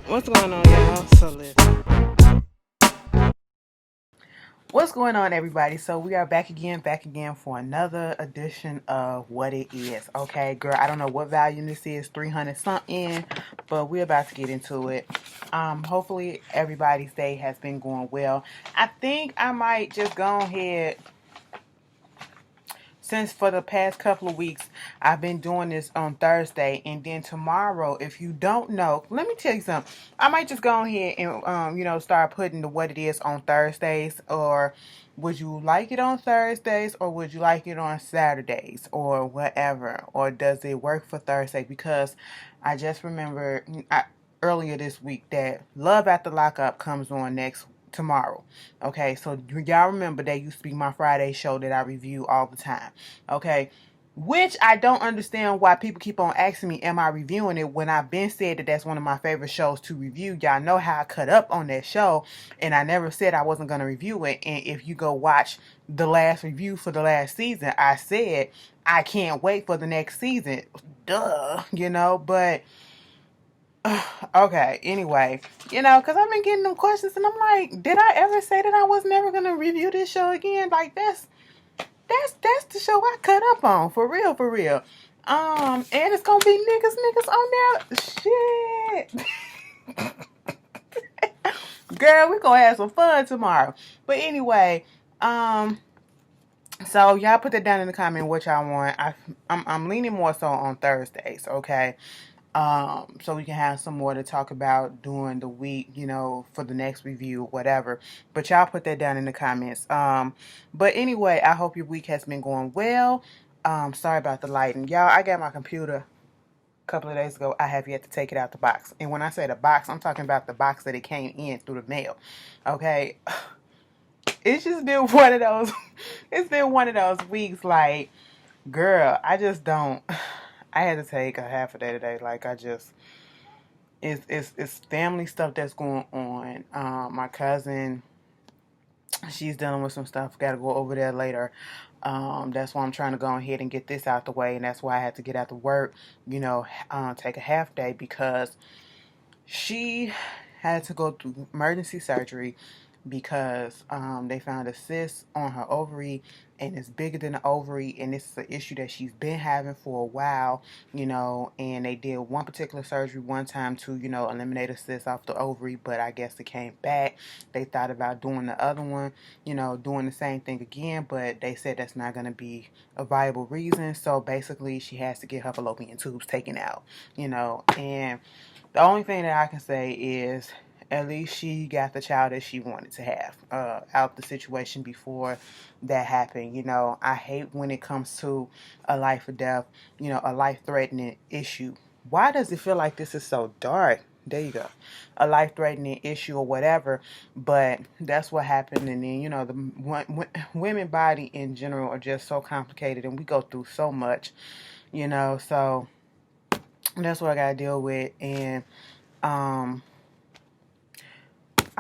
What's going on, y'all? So listen. What's going on, everybody? So we are back again for another edition of What It Is. Okay, girl, I don't know what volume this is, 300 something, but we're about to get into it. Hopefully everybody's day has been going well. I think I might just go ahead, since for the past couple of weeks I've been doing this on Thursday, and then tomorrow, if you don't know, let me tell you something. I might just go ahead and start putting the what it is on Thursdays. Or would you like it on Thursdays, or would you like it on Saturdays, or whatever? Or does it work for Thursday? Because I just remember earlier this week that Love After Lockup comes on next tomorrow. Okay, so y'all remember that used to be my Friday show that I review all the time. Okay, which I don't understand why people keep on asking me, am I reviewing it, when I've been said that that's one of my favorite shows to review. Y'all know how I cut up on that show, and I never said I wasn't going to review it. And if you go watch the last review for the last season, I said I can't wait for the next season. Duh, but okay, anyway, because I've been getting them questions, and I'm like, did I ever say that I was never gonna review this show again? Like, that's the show I cut up on, for real, for real. And it's gonna be niggas on there. Shit. Girl, we're gonna have some fun tomorrow. But anyway, so y'all put that down in the comment what y'all want. I'm leaning more so on Thursdays, okay? So we can have some more to talk about during the week, for the next review, whatever. But y'all put that down in the comments. But anyway, I hope your week has been going well. Sorry about the lighting. Y'all, I got my computer a couple of days ago. I have yet to take it out the box. And when I say the box, I'm talking about the box that it came in through the mail. Okay. It's just been one of those, it's been one of those weeks, like, girl, I just don't, I had to take a half a day today. Like, it's family stuff that's going on. My cousin, she's dealing with some stuff. Got to go over there later. That's why I'm trying to go ahead and get this out the way, and that's why I had to get out to work. Take a half day because she had to go through emergency surgery because they found a cyst on her ovary, and it's bigger than the ovary, and this is an issue that she's been having for a while, and they did one particular surgery one time to, eliminate a cyst off the ovary, but I guess it came back. They thought about doing the other one, doing the same thing again, but they said that's not going to be a viable reason. So basically she has to get her fallopian tubes taken out, and the only thing that I can say is at least she got the child that she wanted to have out the situation before that happened. I hate when it comes to a life or death, a life-threatening issue. Why does it feel like this is so dark? There you go. A life-threatening issue or whatever, but that's what happened. And then, the women body in general are just so complicated, and we go through so much, so that's what I got to deal with. And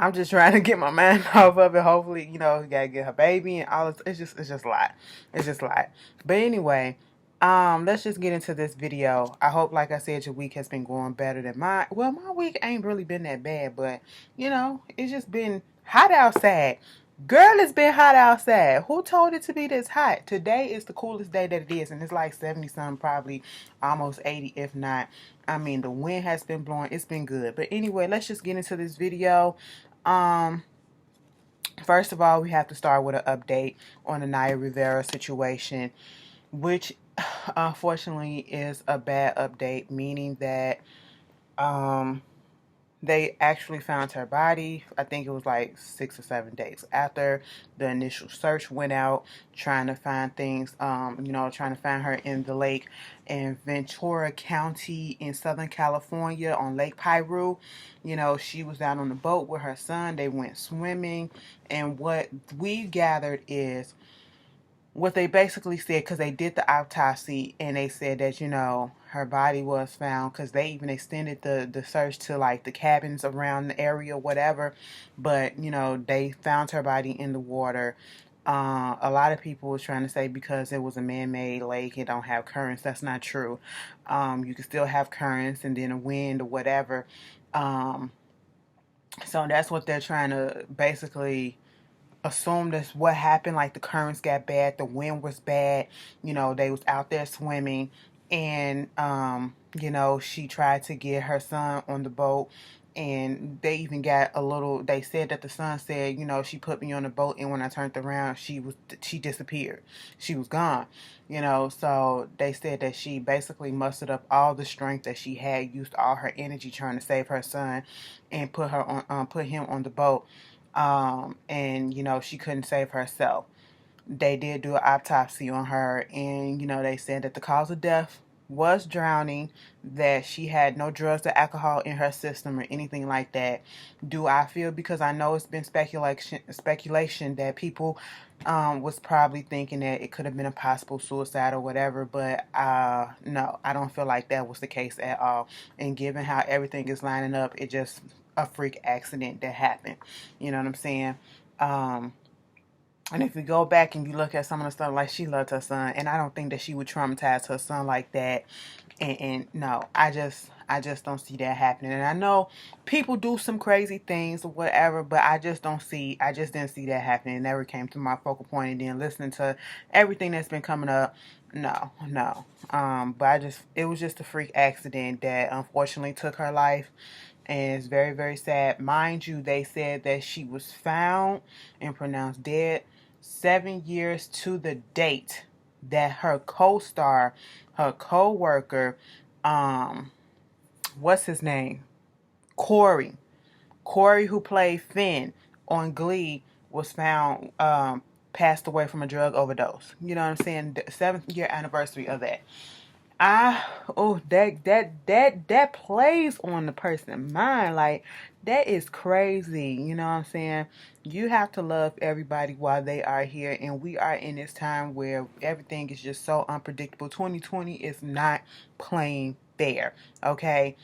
I'm just trying to get my mind off of it. Hopefully, gotta get her baby and all this. It's just a lot. It's just a lot. But anyway, let's just get into this video. I hope, like I said, your week has been going better than mine. Well, my week ain't really been that bad, but it's just been hot outside. Girl, it's been hot outside. Who told it to be this hot? Today is the coolest day that it is, and it's like 70 something, probably almost 80 if not. I mean, the wind has been blowing. It's been good. But anyway, let's just get into this video. First of all, we have to start with an update on the Naya Rivera situation, which unfortunately is a bad update, meaning that they actually found her body. I think it was like 6 or 7 days after the initial search went out, trying to find things, trying to find her in the lake in Ventura County in Southern California on Lake Piru. She was out on the boat with her son. They went swimming, and what we gathered is what they basically said, because they did the autopsy, and they said that her body was found, because they even extended the search to like the cabins around the area, whatever. But they found her body in the water. A lot of people was trying to say because it was a man-made lake, it don't have currents. That's not true. You can still have currents and then a wind or whatever. Um, so that's what they're trying to basically assume that's what happened. Like the currents got bad, the wind was bad. They was out there swimming, and she tried to get her son on the boat, and they even got a little. They said that the son said, she put me on the boat, and when I turned around, she disappeared. She was gone. So they said that she basically mustered up all the strength that she had, used all her energy trying to save her son, and put him on the boat. And she couldn't save herself. They did do an autopsy on her, and they said that the cause of death was drowning, that she had no drugs or alcohol in her system or anything like that. Do I feel, because I know it's been speculation that people was probably thinking that it could have been a possible suicide or whatever, but no, I don't feel like that was the case at all. And given how everything is lining up, it just a freak accident that happened. You know what I'm saying? And if we go back and you look at some of the stuff, like, she loved her son, and I don't think that she would traumatize her son like that. And no, I just don't see that happening. And I know people do some crazy things or whatever, but I just didn't see that happening. It never came to my focal point. And then listening to everything that's been coming up, no. But it was just a freak accident that unfortunately took her life. And it's very, very sad. Mind you, they said that she was found and pronounced dead 7 years to the date that her co-star, her co-worker, what's his name? Corey, who played Finn on Glee, was found passed away from a drug overdose. You know what I'm saying? The 7th year anniversary of that. That plays on the person's mind. Like, that is crazy. You know what I'm saying? You have to love everybody while they are here, and we are in this time where everything is just so unpredictable. 2020 is not playing fair. Okay?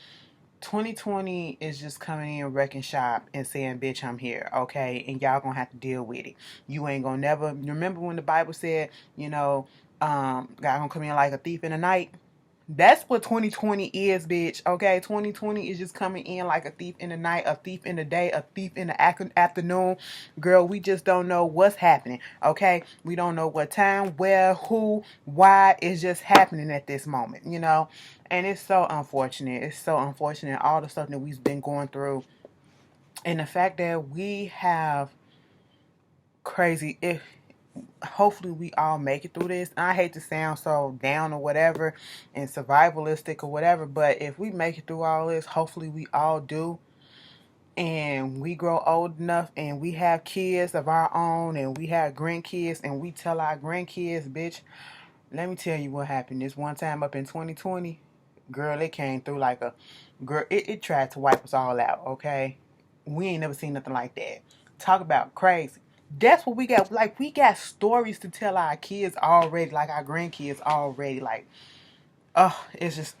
2020 is just coming in, wrecking shop, and saying, bitch, I'm here, okay? And y'all gonna have to deal with it. You ain't gonna never... Remember when the Bible said, God gonna come in like a thief in the night? That's what 2020 is, bitch, okay? 2020 is just coming in like a thief in the night, a thief in the day, a thief in the afternoon. Girl, we just don't know what's happening, okay? We don't know what time, where, who, why. It's just happening at this moment, And it's so unfortunate. It's so unfortunate, all the stuff that we've been going through. And the fact that we have crazy... Hopefully we all make it through this. I hate to sound so down or whatever and survivalistic or whatever, but if we make it through all this, hopefully we all do, and we grow old enough and we have kids of our own and we have grandkids and we tell our grandkids, bitch, let me tell you what happened this one time up in 2020. Girl, it came through like a... Girl, it tried to wipe us all out, okay? We ain't never seen nothing like that. Talk about crazy. That's what we got. Like, we got stories to tell our kids already, like our grandkids already. Like, oh, it's just...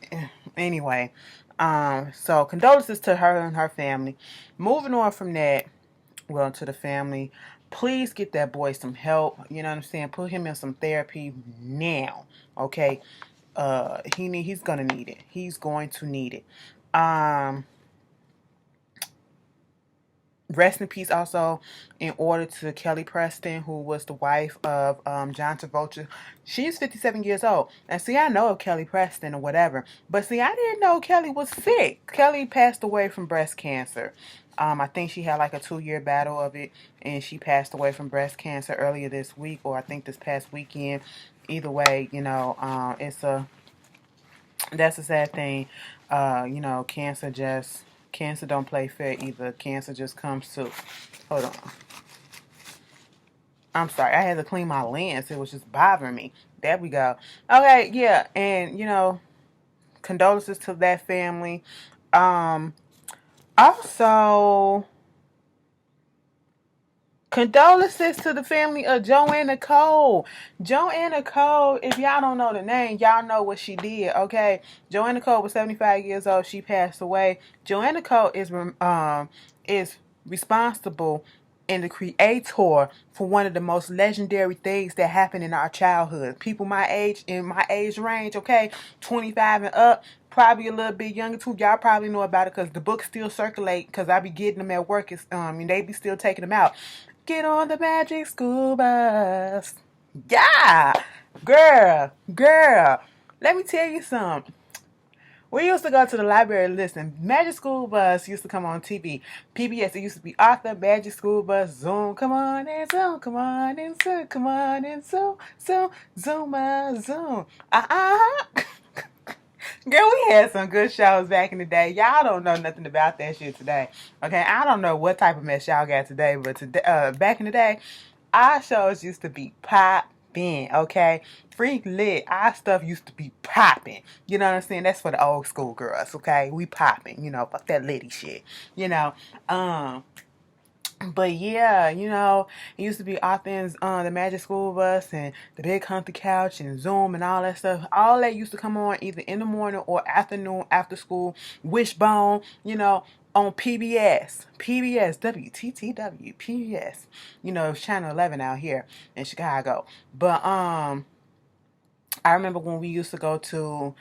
Anyway, so condolences to her and her family. Moving on from that, well, to the family, please get that boy some help. You know what I'm saying? Put him in some therapy now, okay? He's gonna need it. He's going to need it. Rest in peace also, in order to Kelly Preston, who was the wife of John Travolta. She's 57 years old. And see, I know of Kelly Preston or whatever, but see, I didn't know Kelly was sick. Kelly passed away from breast cancer. I think she had like a 2-year battle of it, and she passed away from breast cancer earlier this week, or I think this past weekend. Either way, that's a sad thing. Cancer don't play fair either. Cancer just comes to... Hold on. I'm sorry. I had to clean my lens. It was just bothering me. There we go. Okay, yeah. And, condolences to that family. Also... Condolences to the family of Joanna Cole. Joanna Cole, if y'all don't know the name, y'all know what she did, okay? Joanna Cole was 75 years old. She passed away. Joanna Cole is responsible and the creator for one of the most legendary things that happened in our childhood. People my age, in my age range, okay, 25 and up, probably a little bit younger too. Y'all probably know about it because the books still circulate because I be getting them at work. And they be still taking them out. Get on the magic school bus. Yeah, girl. Let me tell you something. We used to go to the library. Listen, Magic School Bus used to come on TV. PBS, it used to be Arthur, Magic School Bus, Zoom, come on and Zoom, come on and Zoom, come on and Zoom, Zoom, Zoom. Girl, we had some good shows back in the day. Y'all don't know nothing about that shit today. Okay, I don't know what type of mess y'all got today, but today, back in the day, our shows used to be popping, okay? Freak lit. Our stuff used to be popping. You know what I'm saying? That's for the old school girls, okay? We popping, fuck that litty shit. You know. But yeah, it used to be Athens, the Magic School Bus and the Big Hunter Couch and Zoom and all that stuff. All that used to come on either in the morning or afternoon after school. Wishbone, on PBS, WTTW, PBS. It's Channel 11 out here in Chicago. But I remember when we used to go to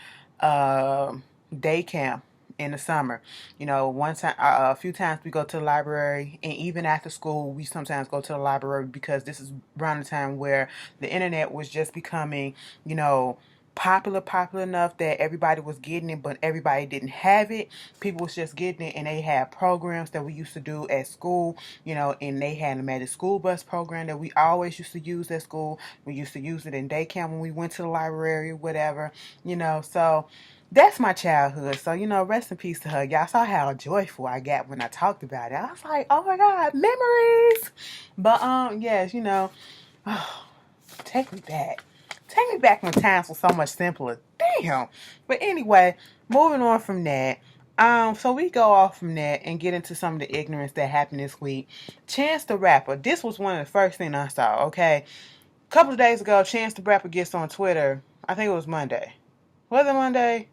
day camp in the summer. One time, a few times we go to the library, and even after school, we sometimes go to the library because this is around the time where the internet was just becoming, popular enough that everybody was getting it, but everybody didn't have it. People was just getting it, and they had programs that we used to do at school, and they had a Magic School Bus program that we always used to use at school. We used to use it in day camp when we went to the library, whatever, so that's my childhood. So, rest in peace to her. Y'all saw how joyful I got when I talked about it. I was like, oh my God, memories. But, yes, take me back. Take me back when times were so much simpler. Damn. But anyway, moving on from that. So we go off from that and get into some of the ignorance that happened this week. Chance the Rapper. This was one of the first things I saw, okay? A couple of days ago, Chance the Rapper gets on Twitter. I think it was Monday. Was it Monday?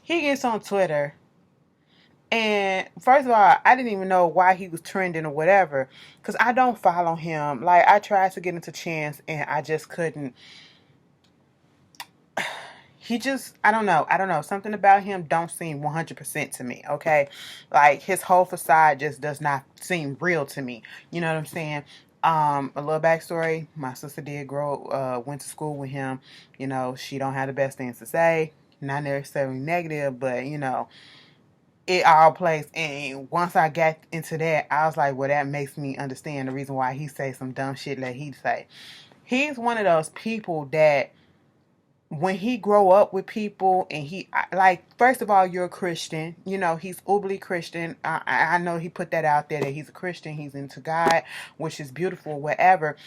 He gets on Twitter, and first of all, I didn't even know why he was trending or whatever, because I don't follow him. Like, I tried to get into Chance, and I just couldn't. I don't know. Something about him don't seem 100% to me, okay? Like, his whole facade just does not seem real to me. You know what I'm saying? A little backstory. My sister did went to school with him. She don't have the best things to say. Not necessarily negative, but it all plays. And once I got into that, I was like, well, that makes me understand the reason why he say some dumb shit that he say. He's one of those people that when he grow up with people and first of all, you're a Christian, he's uberly Christian. I know he put that out there that he's a Christian, he's into God, which is beautiful, whatever.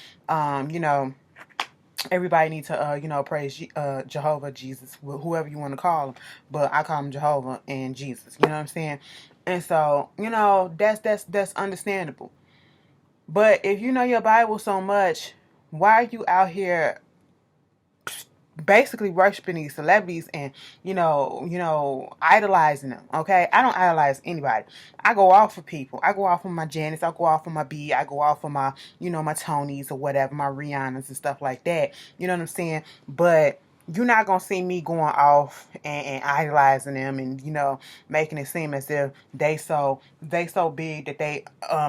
Everybody needs to, praise Jehovah, Jesus, whoever you want to call him. But I call him Jehovah and Jesus. You know what I'm saying? And so, that's understandable. But if you know your Bible so much, why are you out here basically worshiping these celebrities and idolizing them? Okay, I don't idolize anybody. I go off for people. I go off on my Janice. I go off on my B. I go off on my my Tonys or whatever, my Rihannas and stuff like that. You know what I'm saying? But you're not gonna see me going off and idolizing them and making it seem as if they so big that they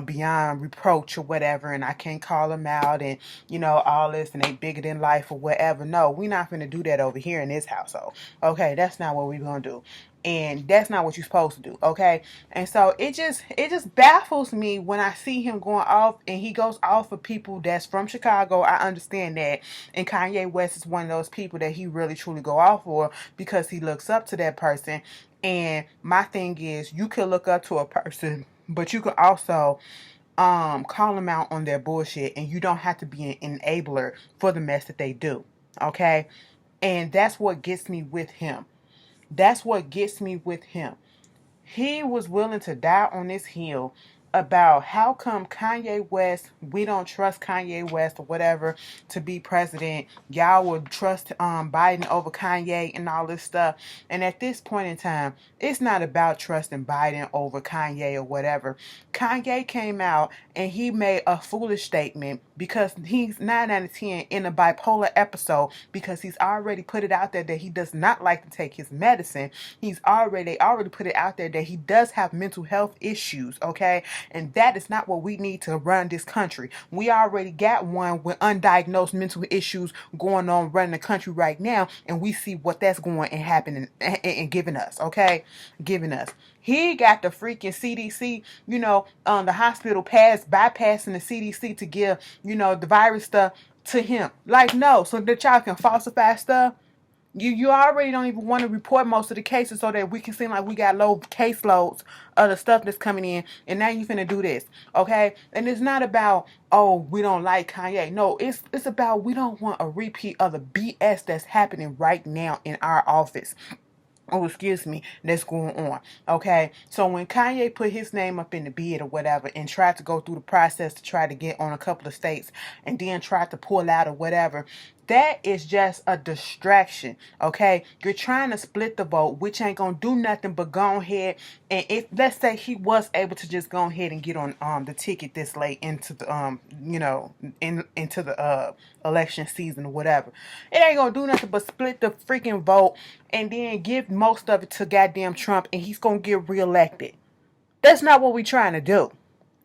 beyond reproach or whatever, and I can't call them out and all this, and they bigger than life or whatever. No, we're not gonna do that over here in this household. Okay, that's not what we're gonna do. And that's not what you're supposed to do, okay? And so it just baffles me when I see him going off, and he goes off for people that's from Chicago. I understand that. And Kanye West is one of those people that he really truly go off for because he looks up to that person. And my thing is, you could look up to a person, but you could also call them out on their bullshit, and you don't have to be an enabler for the mess that they do, okay? And that's what gets me with him. He was willing to die on this hill about how come Kanye West, we don't trust Kanye West or whatever to be president. Y'all would trust Biden over Kanye and all this stuff. And at this point in time, it's not about trusting Biden over Kanye or whatever. Kanye came out and he made a foolish statement because he's 9 out of 10 in a bipolar episode, because he's already put it out there that he does not like to take his medicine. They already put it out there that he does have mental health issues, okay? And that is not what we need to run this country. We already got one with undiagnosed mental issues going on running the country right now, and we see what that's going and happening and giving us, okay? Giving us. He got the freaking CDC, the hospital bypassing the CDC to give, the virus stuff to him. Like, no, so that y'all can falsify stuff. You already don't even want to report most of the cases so that we can seem like we got low caseloads of the stuff that's coming in. And now you finna do this, okay? And it's not about, oh, we don't like Kanye. No, it's about we don't want a repeat of the BS that's happening right now in our office. Oh, excuse me, that's going on. Okay, so when Kanye put his name up in the bid or whatever and tried to go through the process to try to get on a couple of states and then tried to pull out or whatever, that is just a distraction. Okay, you're trying to split the vote, which ain't gonna do nothing but go ahead and, if let's say he was able to just go ahead and get on the ticket this late into the into the election season or whatever, it ain't gonna do nothing but split the freaking vote and then give most of it to goddamn Trump, and he's gonna get reelected. That's not what we're trying to do.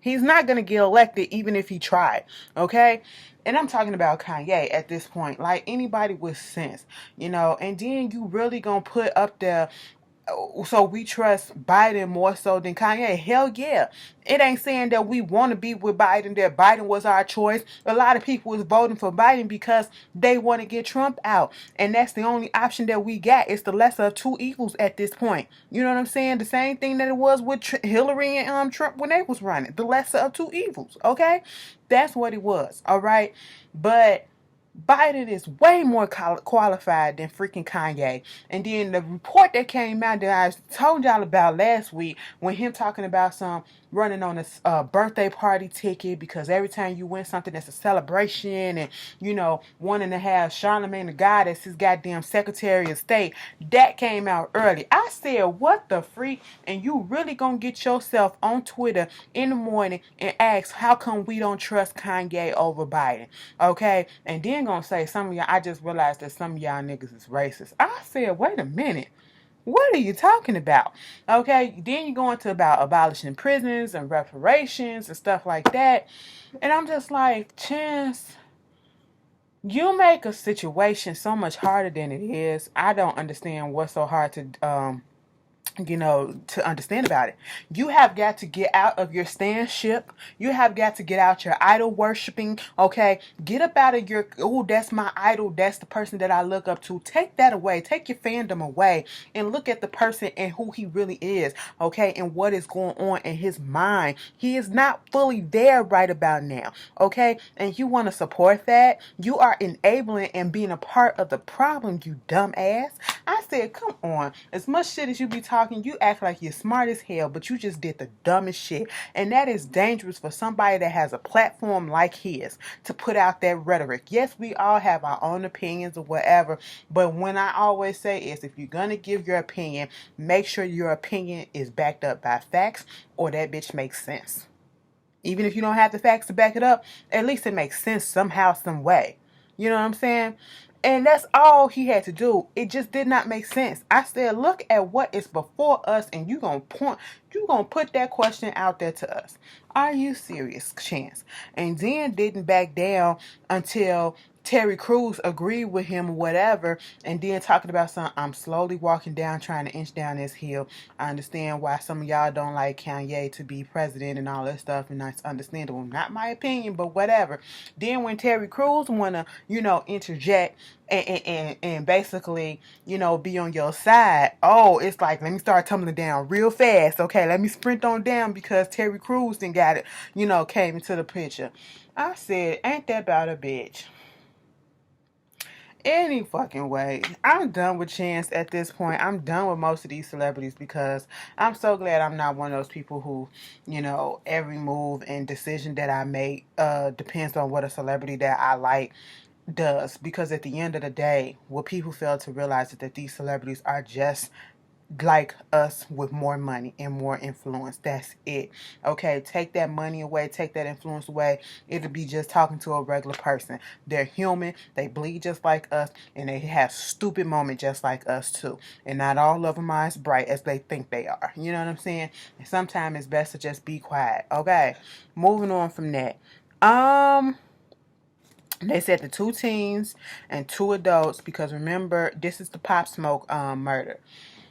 He's not gonna get elected even if he tried, okay? And I'm talking about Kanye at this point, like anybody with sense, and then you really gonna put up there, so we trust Biden more so than Kanye. Hell yeah. It ain't saying that we want to be with Biden, that Biden was our choice. A lot of people was voting for Biden because they want to get Trump out. And that's the only option that we got. It's the lesser of two evils at this point. You know what I'm saying? The same thing that it was with Hillary and Trump when they was running. The lesser of two evils. Okay? That's what it was. All right? But Biden is way more qualified than freaking Kanye. And then the report that came out that I told y'all about last week, when him talking about some running on a birthday party ticket, because every time you win something that's a celebration, and wanting to have Charlamagne the God as his goddamn Secretary of State, that came out early. I said, what the freak? And you really gonna get yourself on Twitter in the morning and ask, how come we don't trust Kanye over Biden? Okay? And then gonna say, some of y'all, I just realized that some of y'all niggas is racist. I said, wait a minute. What are you talking about? Okay, then you go into about abolishing prisons and reparations and stuff like that. And I'm just like, Chance, you make a situation so much harder than it is. I don't understand what's so hard to understand about it. You have got to get out of your standship. You have got to get out your idol worshiping, okay? Get up out of your, oh, that's my idol. That's the person that I look up to. Take that away. Take your fandom away and look at the person and who he really is, okay? And what is going on in his mind. He is not fully there right about now, okay? And you want to support that? You are enabling and being a part of the problem, you dumbass. I said, come on. As much shit as you be talking, you act like you're smart as hell, but you just did the dumbest shit. And that is dangerous for somebody that has a platform like his to put out that rhetoric. Yes, we all have our own opinions or whatever, but when I always say is, if you're going to give your opinion, make sure your opinion is backed up by facts, or that bitch makes sense. Even if you don't have the facts to back it up, at least it makes sense somehow, some way. You know what I'm saying? And that's all he had to do. It just did not make sense. I said, look at what is before us, and you're going to put that question out there to us. Are you serious, Chance? And then didn't back down until Terry Crews agreed with him or whatever, and then talking about something, I'm slowly walking down, trying to inch down this hill. I understand why some of y'all don't like Kanye to be president and all that stuff, and that's understandable. Not my opinion, but whatever. Then when Terry Crews want to, interject and basically, be on your side, oh, it's like, let me start tumbling down real fast. Okay, let me sprint on down because Terry Crews then got it, came into the picture. I said, ain't that about a bitch? Any fucking way. I'm done with Chance at this point. I'm done with most of these celebrities because I'm so glad I'm not one of those people who, every move and decision that I make depends on what a celebrity that I like does. Because at the end of the day, what people fail to realize is that these celebrities are just like us with more money and more influence. That's it. Okay, take that money away, take that influence away. It'll be just talking to a regular person. They're human, they bleed just like us, and they have stupid moments just like us too. And not all of them are as bright as they think they are. You know what I'm saying? And sometimes it's best to just be quiet. Okay, moving on from that. They said the 2 teens and 2 adults, because remember, this is the Pop Smoke murder.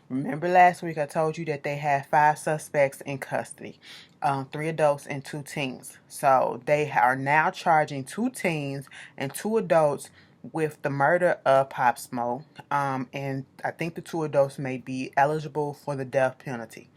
Remember last week I told you that they had 5 suspects in custody, 3 adults and 2 teens. So they are now charging 2 teens and 2 adults with the murder of Pop Smoke. And I think the 2 adults may be eligible for the death penalty.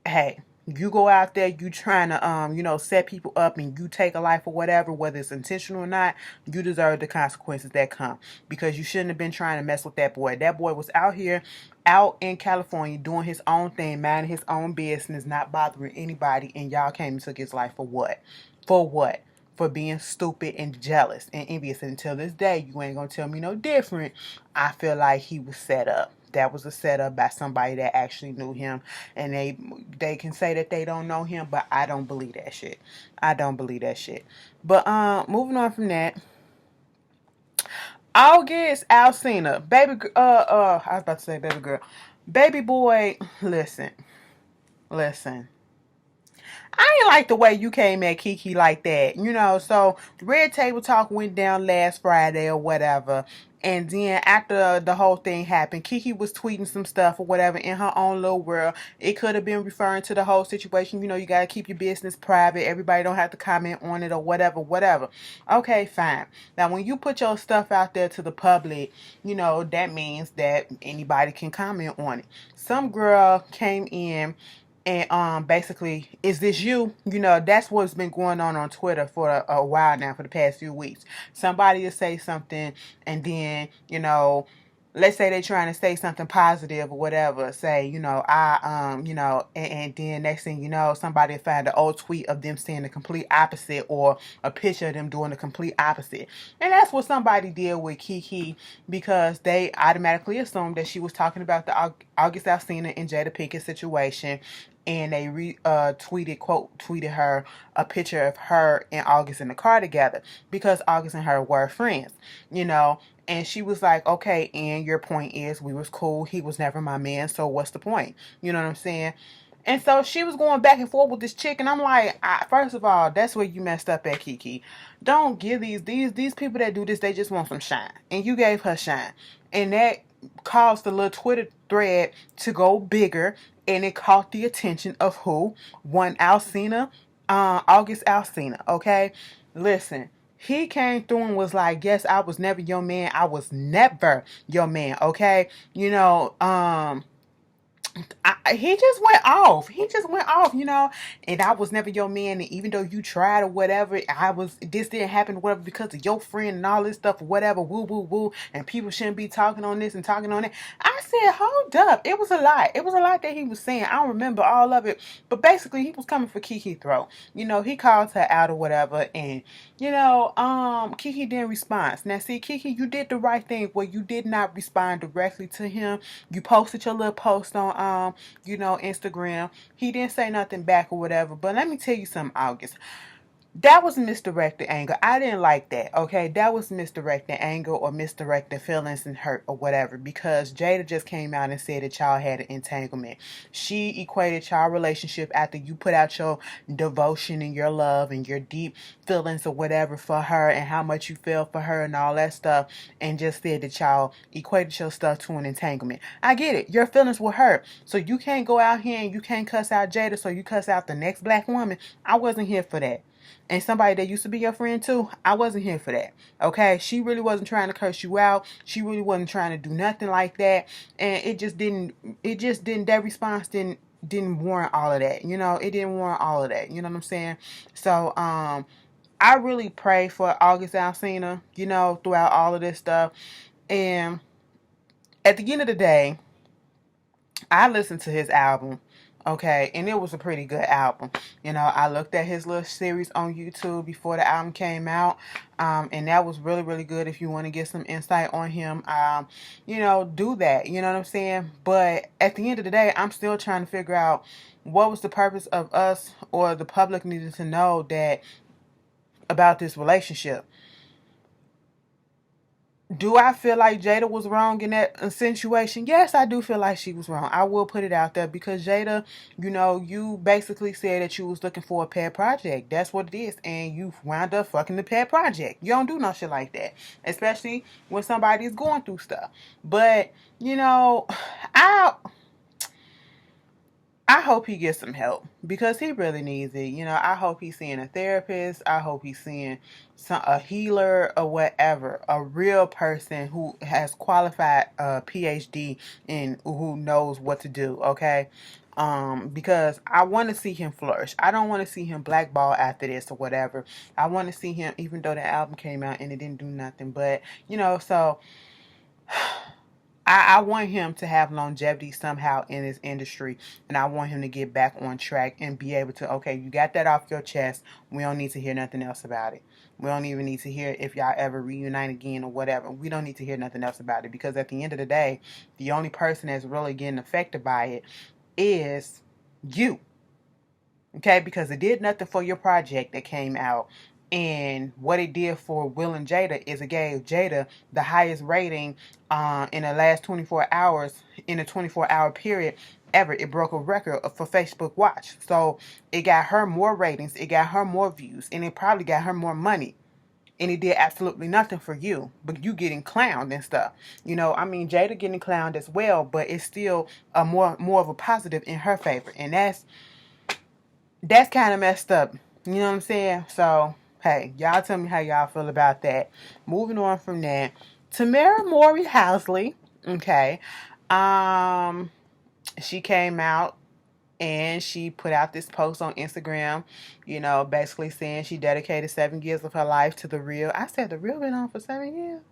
Hey, you go out there, you trying to set people up and you take a life or whatever, whether it's intentional or not, you deserve the consequences that come, because you shouldn't have been trying to mess with that boy. That boy was out in California doing his own thing, minding his own business, not bothering anybody, and y'all came and took his life for what? For what? For being stupid and jealous and envious. And until this day, you ain't gonna tell me no different. I feel like he was set up. That was a setup by somebody that actually knew him, and they can say that they don't know him, but I don't believe that shit. I don't believe that shit. But moving on from that, August Alsina, I was about to say baby girl, baby boy. Listen. I ain't like the way you came at Kiki like that, So Red Table Talk went down last Friday or whatever. And then after the whole thing happened, Kiki was tweeting some stuff or whatever in her own little world. It could have been referring to the whole situation. You got to keep your business private. Everybody don't have to comment on it or whatever. Okay, fine. Now, when you put your stuff out there to the public, that means that anybody can comment on it. Some girl came in and basically, is this you? That's what's been going on Twitter for a while now, for the past few weeks. Somebody will say something, and then, let's say they're trying to say something positive or whatever. Say, and then next thing you know, somebody will find an old tweet of them saying the complete opposite, or a picture of them doing the complete opposite. And that's what somebody did with Kiki, because they automatically assumed that she was talking about the August Alsina and Jada Pinkett situation. And they tweeted her a picture of her and August in the car together, because August and her were friends, And she was like, okay, and your point is we was cool. He was never my man, so what's the point? You know what I'm saying? And so she was going back and forth with this chick, and I'm like, first of all, that's where you messed up at, Kiki. Don't give these people that do this, they just want some shine. And you gave her shine. And that caused the little Twitter thread to go bigger, and it caught the attention of who? One Alsina, August Alsina, okay? Listen, he came through and was like, yes, I was never your man. I was never your man, okay? He just went off. And I was never your man. And even though you tried or whatever, this didn't happen or whatever because of your friend and all this stuff or whatever, woo, woo, woo. And people shouldn't be talking on this and talking on that. I said, hold up. It was a lot. It was a lot that he was saying. I don't remember all of it. But basically, he was coming for Kiki throat. He called her out or whatever. And, Kiki didn't respond. Now, see, Kiki, you did the right thing where you did not respond directly to him. You posted your little post on Instagram. He didn't say nothing back or whatever. But let me tell you something, August. That was misdirected anger. I didn't like that, okay? That was misdirected anger or misdirected feelings and hurt or whatever, because Jada just came out and said that y'all had an entanglement. She equated y'all relationship after you put out your devotion and your love and your deep feelings or whatever for her and how much you feel for her and all that stuff, and just said that y'all equated your stuff to an entanglement. I get it. Your feelings were hurt. So you can't go out here and you can't cuss out Jada so you cuss out the next black woman. I wasn't here for that. And somebody that used to be your friend too, I wasn't here for that. Okay? She really wasn't trying to curse you out. She really wasn't trying to do nothing like that. And that response didn't warrant all of that. It didn't warrant all of that. You know what I'm saying? So, I really pray for August Alsina, you know, throughout all of this stuff. And at the end of the day, I listened to his album, okay, and it was a pretty good album. You know, I looked at his little series on YouTube before the album came out, and that was really, really good. If you want to get some insight on him, you know, do that. You know what I'm saying? But at the end of the day, I'm still trying to figure out what was the purpose of us or the public needing to know that about this relationship. Do I feel like Jada was wrong in that insinuation? Yes, I do feel like she was wrong. I will put it out there because Jada, you know, you basically said that you was looking for a pet project. That's what it is. And you wound up fucking the pet project. You don't do no shit like that. Especially when somebody's going through stuff. But, you know, I I hope he gets some help because he really needs it. You know, I hope he's seeing a therapist. I hope he's seeing a healer or whatever, a real person who has qualified PhD and who knows what to do. Okay, because I want to see him flourish. I don't want to see him blackball after this or whatever. I want to see him, even though the album came out and it didn't do nothing. But you know, so I want him to have longevity somehow in this industry, and I want him to get back on track and be able to, okay, you got that off your chest. We don't need to hear nothing else about it. We don't even need to hear if y'all ever reunite again or whatever. We don't need to hear nothing else about it because at the end of the day, the only person that's really getting affected by it is you. Okay, because it did nothing for your project that came out. And what it did for Will and Jada is it gave Jada the highest rating in the last 24 hours, in a 24-hour period ever. It broke a record for Facebook Watch. So it got her more ratings, it got her more views, and it probably got her more money. And it did absolutely nothing for you, but you getting clowned and stuff. You know, I mean, Jada getting clowned as well, but it's still a more of a positive in her favor. And that's kind of messed up. You know what I'm saying? So, hey, y'all tell me how y'all feel about that. Moving on from that, Tamara Mowry Housley, okay, she came out and she put out this post on Instagram, you know, basically saying she dedicated 7 years of her life to The Real. I said The Real been on for 7 years?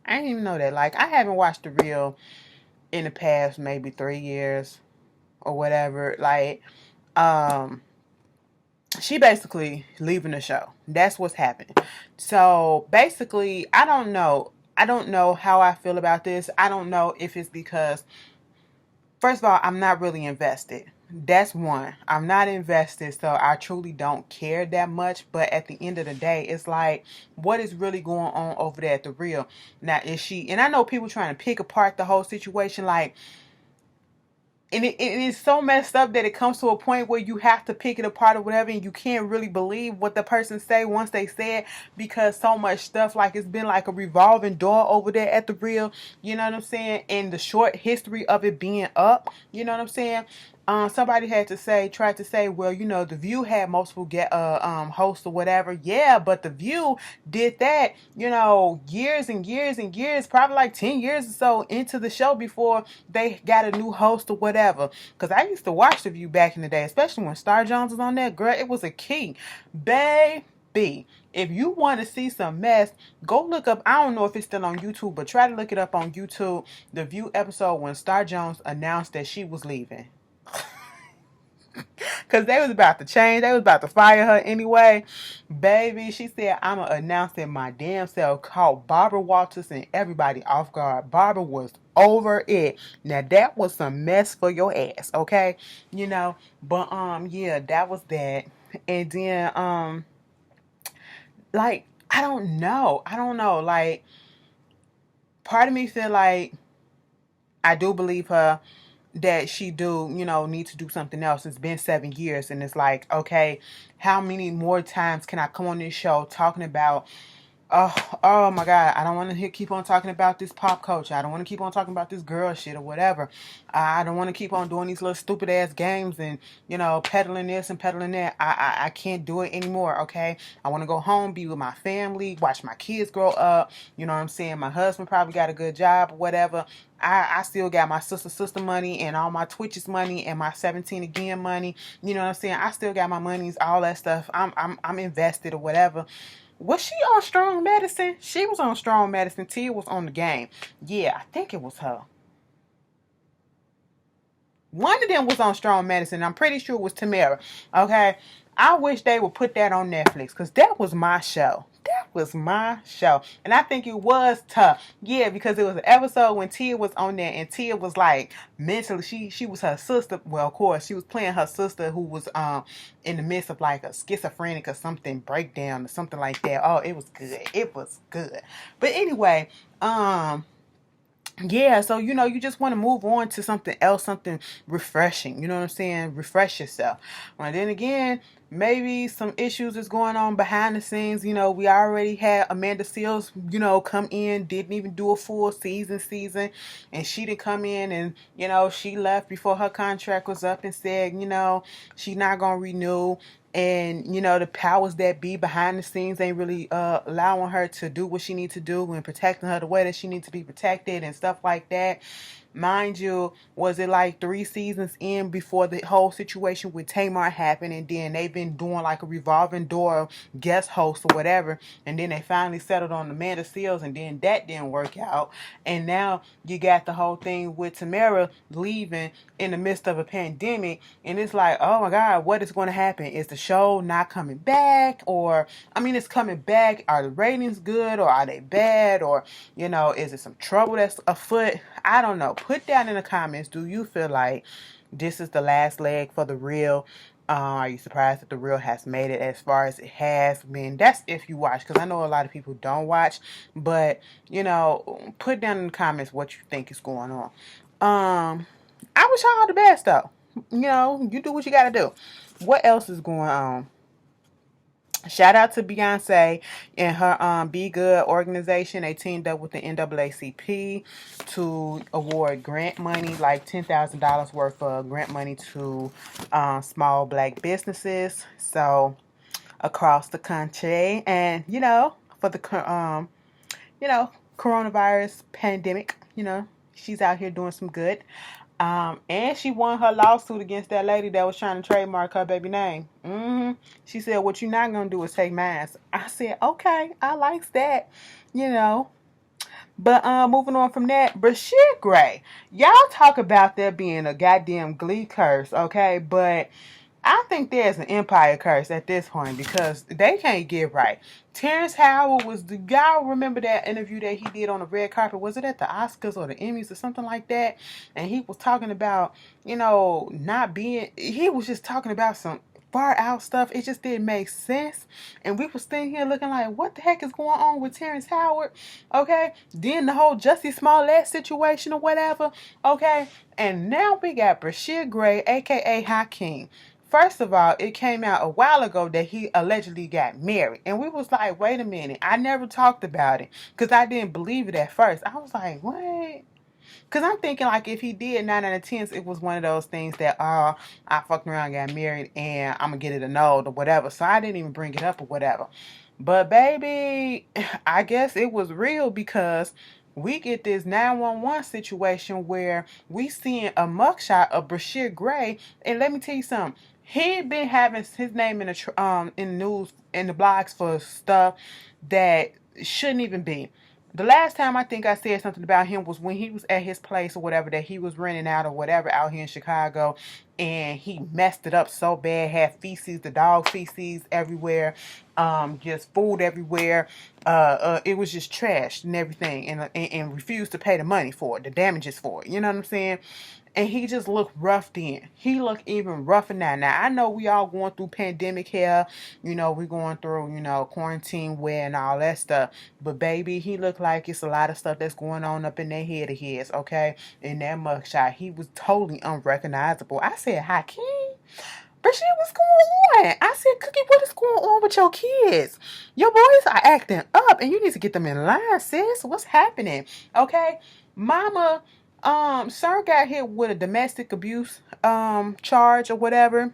I didn't even know that. Like, I haven't watched The Real in the past maybe 3 years or whatever. Like, she basically leaving the show. That's what's happening. So basically, I don't know. I don't know how I feel about this. I don't know if it's because, first of all, I'm not really invested. That's one. I'm not invested, so I truly don't care that much. But at the end of the day, it's like, what is really going on over there at The Real? Now, is she, and I know people trying to pick apart the whole situation, like, and it is so messed up that it comes to a point where you have to pick it apart or whatever, and you can't really believe what the person say once they say it, because so much stuff, like, it's been like a revolving door over there at The Real, you know what I'm saying, and the short history of it being up, you know what I'm saying. Somebody tried to say, well, you know, The View had multiple hosts or whatever. Yeah, but The View did that, you know, years and years and years, probably like 10 years or so into the show before they got a new host or whatever. Because I used to watch The View back in the day, especially when Star Jones was on there. Girl, it was a key. Baby, if you want to see some mess, go look up, I don't know if it's still on YouTube, but try to look it up on YouTube, The View episode when Star Jones announced that she was leaving. Because they was about to change. They was about to fire her anyway. Baby, she said, I'm announcing my damn self, called Barbara Walters and everybody off guard. Barbara was over it. Now, that was some mess for your ass, okay? You know, but, yeah, that was that. And then, like, I don't know. Like, part of me feel like I do believe her that she do, you know, need to do something else. It's been 7 years, and it's like, okay, how many more times can I come on this show talking about Oh my God. I don't want to keep on talking about this pop culture. I don't want to keep on talking about this girl shit or whatever. I don't want to keep on doing these little stupid ass games and, peddling this and peddling that. I can't do it anymore, okay? I want to go home, be with my family, watch my kids grow up. You know what I'm saying? My husband probably got a good job or whatever. I still got my sister money and all my Twitches money and my 17 again money. You know what I'm saying? I still got my monies, all that stuff. I'm invested or whatever. Was she on Strong Medicine? She was on Strong Medicine. Tia was on the game. Yeah, I think it was her. One of them was on Strong Medicine. I'm pretty sure it was Tamara. Okay. I wish they would put that on Netflix because that was my show. That was my show. And I think it was tough. Yeah, because it was an episode when Tia was on there and Tia was like mentally she was her sister. Well, of course, she was playing her sister who was in the midst of like a schizophrenic or something breakdown or something like that. Oh, it was good. It was good. But anyway, yeah, so you just want to move on to something else, something refreshing. You know what I'm saying? Refresh yourself. And then again, maybe some issues is going on behind the scenes. We already had Amanda Seales, come in, didn't even do a full season, and she didn't come in and she left before her contract was up and said, she's not gonna renew. And the powers that be behind the scenes ain't really allowing her to do what she needs to do and protecting her the way that she needs to be protected and stuff like that. Mind you, was it like 3 seasons in before the whole situation with Tamar happened, and then they've been doing like a revolving door guest host or whatever, and then they finally settled on Amanda Seales, and then that didn't work out, and now you got the whole thing with Tamara leaving in the midst of a pandemic, and it's like, oh my God, what is going to happen? Is the show not coming back? Or, I mean, it's coming back. Are the ratings good or are they bad? Or, is it some trouble that's afoot? I don't know. Put down in the comments, do you feel like this is the last leg for The Real? Are you surprised that The Real has made it as far as it has been? That's if you watch, because I know a lot of people don't watch. But, put down in the comments what you think is going on. I wish y'all the best, though. You do what you got to do. What else is going on? Shout out to Beyonce and her Be Good organization. They teamed up with the NAACP to award grant money, like $10,000 worth of grant money to small black businesses. So across the country, and for the coronavirus pandemic, she's out here doing some good. And she won her lawsuit against that lady that was trying to trademark her baby name. She said, what you're not going to do is take mine. I said, okay, I likes that, But moving on from that, Brashear Gray. Y'all talk about there being a goddamn Glee curse, okay? But I think there's an empire curse at this point because they can't get right. Terrence Howard was the guy. Remember that interview that he did on the red carpet? Was it at the Oscars or the Emmys or something like that? And he was talking about, not being. He was just talking about some far out stuff. It just didn't make sense. And we were sitting here looking like, what the heck is going on with Terrence Howard? Okay. Then the whole Jussie Smollett situation or whatever. Okay. And now we got Brashear Gray, aka Hakeem. First of all, it came out a while ago that he allegedly got married. And we was like, wait a minute. I never talked about it because I didn't believe it at first. I was like, what? Because I'm thinking like if he did 9 out of 10, it was one of those things that, I fucked around, got married, and I'm going to get it annulled or whatever. So I didn't even bring it up or whatever. But baby, I guess it was real because we get this 911 situation where we seeing a mugshot of Brashear Gray. And let me tell you something. He been having his name in the news, in the blogs for stuff that shouldn't even be. The last time I think I said something about him was when he was at his place or whatever that he was renting out or whatever out here in Chicago, and he messed it up so bad, had feces, the dog feces everywhere, just food everywhere. It was just trashed and everything, and refused to pay the money for it, the damages for it. You know what I'm saying? And he just looked rough then. He looked even rougher now. Now, I know we all going through pandemic here. We're going through, quarantine wear and all that stuff. But, baby, he looked like it's a lot of stuff that's going on up in their head of his, okay? In that mugshot. He was totally unrecognizable. I said, Hakeem? Brashear, what's going on? I said, Cookie, what is going on with your kids? Your boys are acting up and you need to get them in line, sis. What's happening? Okay. Mama, sir got hit with a domestic abuse charge or whatever.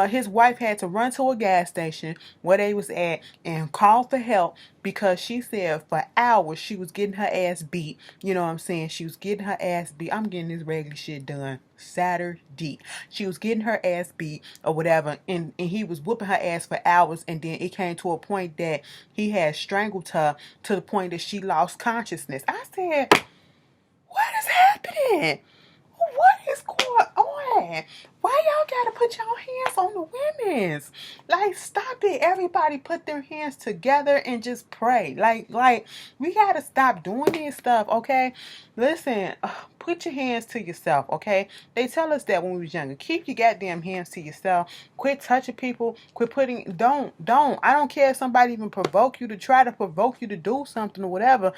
His wife had to run to a gas station where they was at and call for help because she said for hours she was getting her ass beat. You know what I'm saying? She was getting her ass beat. I'm getting this regular shit done Saturday. She was getting her ass beat or whatever, and he was whooping her ass for hours, and then it came to a point that he had strangled her to the point that she lost consciousness. I said, what is happening? What is going on? Why y'all gotta put your hands on the women's? Like, stop it. Everybody put their hands together and just pray. Like we gotta stop doing this stuff, okay? Listen, put your hands to yourself, okay? They tell us that when we was younger. Keep your goddamn hands to yourself. Quit touching people. Quit putting, don't. I don't care if somebody even provoke you to try to provoke you to do something or whatever.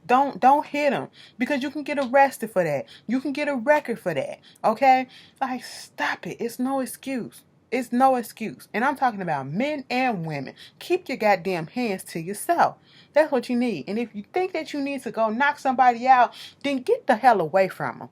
Don't hit them because you can get arrested for that. You can get a record for that, okay? Like, stop it. It's no excuse. It's no excuse. And I'm talking about men and women. Keep your goddamn hands to yourself. That's what you need. And if you think that you need to go knock somebody out, then get the hell away from them.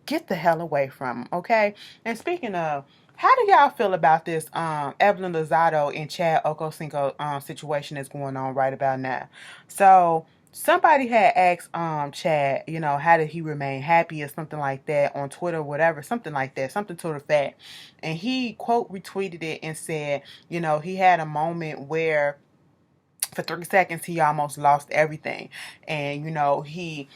Get the hell away from them, okay? And speaking of, how do y'all feel about this Evelyn Lozado and Chad Okosinko situation that's going on right about now? So somebody had asked Chad, you know, how did he remain happy or something like that on Twitter or whatever, something like that, something to the fact. And he quote retweeted it and said, you know, he had a moment where for 3 seconds he almost lost everything. And, you know, he